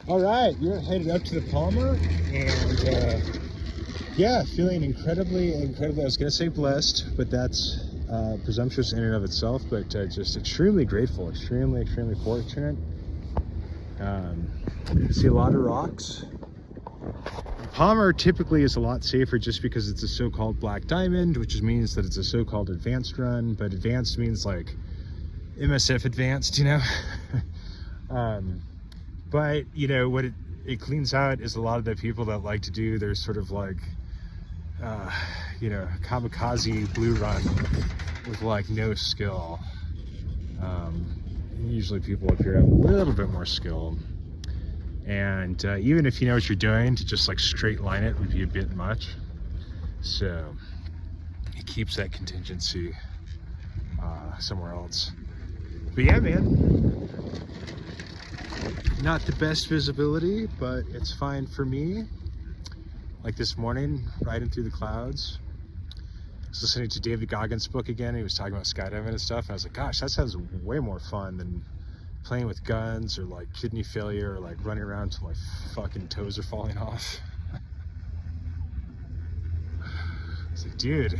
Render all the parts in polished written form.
All right, you're headed up to the Palmer, and yeah, feeling incredibly. I was gonna say blessed, but that's presumptuous in and of itself. But just extremely grateful, extremely fortunate. See a lot of rocks. Palmer typically is a lot safer just because it's a so-called black diamond, which means that it's a so-called advanced run. But advanced means like MSF advanced, you know. But you know what it cleans out is a lot of the people that like to do their sort of like you know, kamikaze blue run with like no skill. Usually people up here have a little bit more skill, and even if you know what you're doing, to just like straight line it would be a bit much. So it keeps that contingency somewhere else. But yeah, man, not the best visibility, but it's fine for me. Like this morning, riding through the clouds, I was listening to David Goggins' book again. He was talking about skydiving and stuff, and I was like, gosh, that sounds way more fun than playing with guns or like kidney failure or like running around till my fucking toes are falling off. I was like, dude,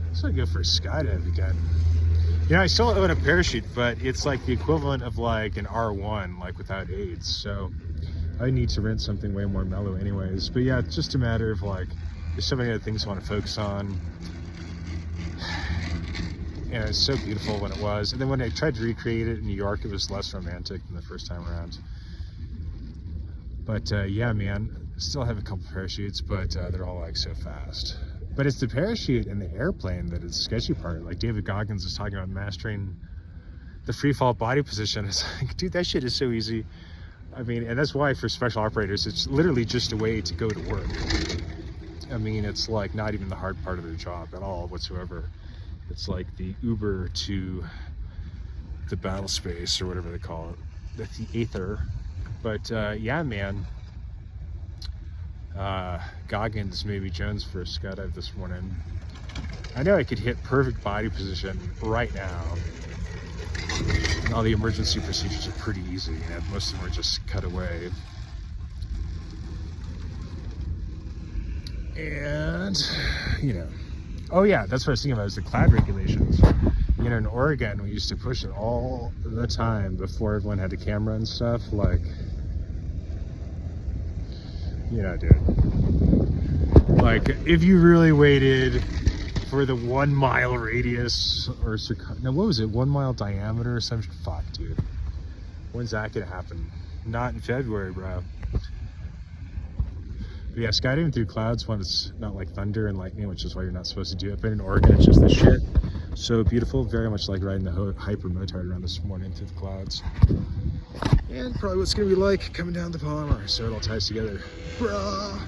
let's not go for a skydive again. You know, I still own a parachute, but it's like the equivalent of like an R1, like without aids. So I need to rent something way more mellow anyways. But yeah, it's just a matter of like, there's so many other things I want to focus on. And it's so beautiful when it was. And then when I tried to recreate it in New York, it was less romantic than the first time around. But yeah, man, still have a couple parachutes, but they're all like so fast. But it's the parachute and the airplane that is the sketchy part. Like David Goggins is talking about mastering the free fall body position. It's like, dude, that shit is so easy. I mean, and that's why for special operators, it's literally just a way to go to work. I mean, it's like not even the hard part of their job at all whatsoever. It's like the Uber to the battle space or whatever they call it, the theater. But yeah, man, Goggins made me Jones for a skydive this morning. I know I could hit perfect body position right now. And all the emergency procedures are pretty easy, you know, most of them are just cut away. And, you know, oh yeah, that's what I was thinking about, is the cloud regulations. You know, in Oregon, we used to push it all the time before everyone had a camera and stuff. Like, you know, dude, like if you really waited for the 1 mile radius or now what was it, 1 mile diameter or something? Fuck, dude, when's that gonna happen? Not in February, bro. But yeah, skydiving through clouds when it's not like thunder and lightning, which is why you're not supposed to do it. But in Oregon, it's just the shit. So beautiful, very much like riding the hyper motard around this morning through the clouds. And probably what it's gonna be like coming down the Palmer. So it all ties together. Bruh.